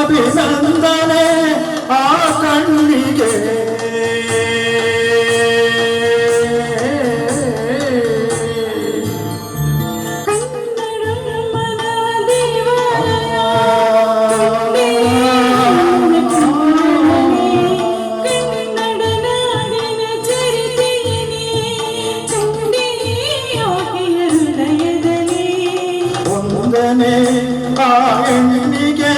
ಅಭಿನಂದನೆ ಆ ಕಣ್ಣಿಗೆ. ಆ ಹೆಣ್ಣಿಗೆ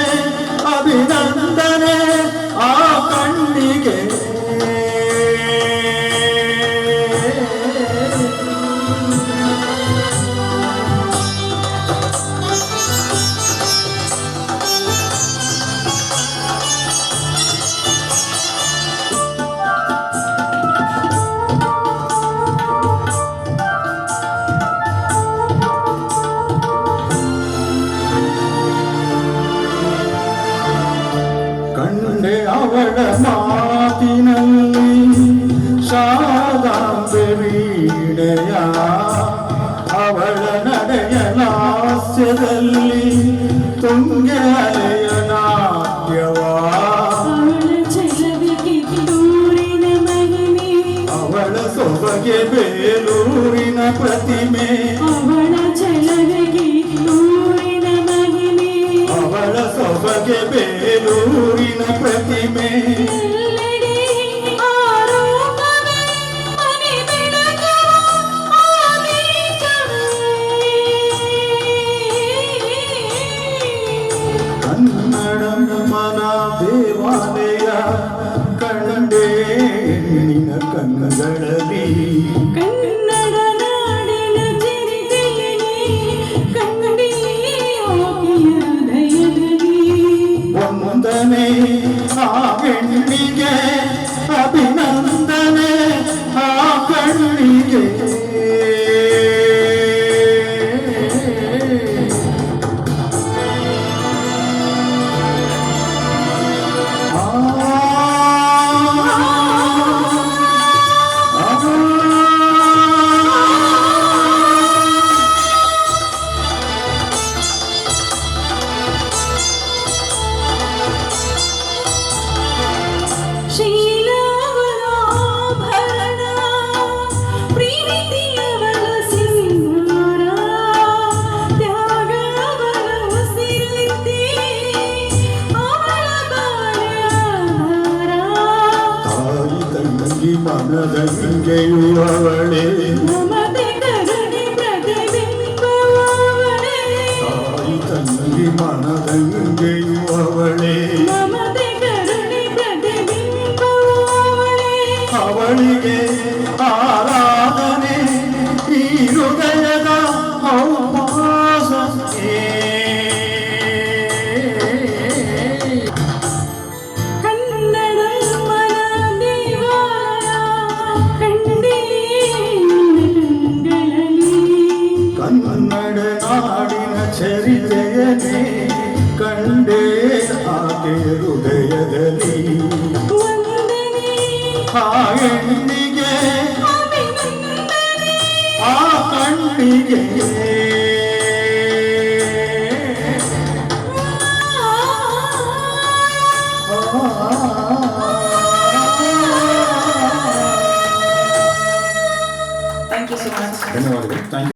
ಅಭಿನಂದನೆ ಆ ಕಣ್ಣಿಗೆ. ಕಂಡೆ ಅವಳ ಮಾತಿನಲ್ಲಿ ಶಾದಾಂಬೆ ವೀಣೆಯ, ಅವಳ ನಡೆಯ ಲಾಸ್ಯದಲ್ಲಿ ತುಂಗೆ ಅಲೆಯ ನಾಟ್ಯವ, ಅವಳ ಸೊಬಗೆ ಬೇಲೂರಿನ ಪ್ರತಿಮೆ, ಅವಳ ಸೊಬಗೆ ಬೇಲೂರಿನ ಪ್ರತಿಮೆ. ಕನ್ನಡಮ್ಮನ ದೇವಾಲಯ ಕಂಡೆ ನಿನ್ನ ಕಣ್ಣಗಳಲ್ಲಿ, ಕನ್ನಡ ನಾಡಿನ ಚಿರಿತೆಯಲ್ಲಿ ಕಂಡಿ ಹೃದಯದಲ್ಲಿ. ವಂದನೆ ಆ ಹೆಣ್ಣಿಗೆ ಅಭಿನಂದನೆ ಆ ಕಣ್ಣಿಗೆ. ಮನದಂಗೆಯುವವಳೆ ತಾಯಿ ತಂಗಿ ಮನದಂಗೆಯುವವಳೆ, ಅವಳಿಗೆ ಆರಾಧನೆ ಈ ಹೃದಯದ ಔಪಾಸನೆ. ಕನ್ನಡ ನಾಡಿನ ಚರಿತೆಯನೇ ಕಂಡೆ ಆಕೆ ಹೃದಯದಲ್ಲಿ. ಆ ಹೆಣ್ಣಿಗೆ ಆ ಕಣ್ಣಿಗೆ. Thank you so much. ಧನ್ಯವಾದಗಳು.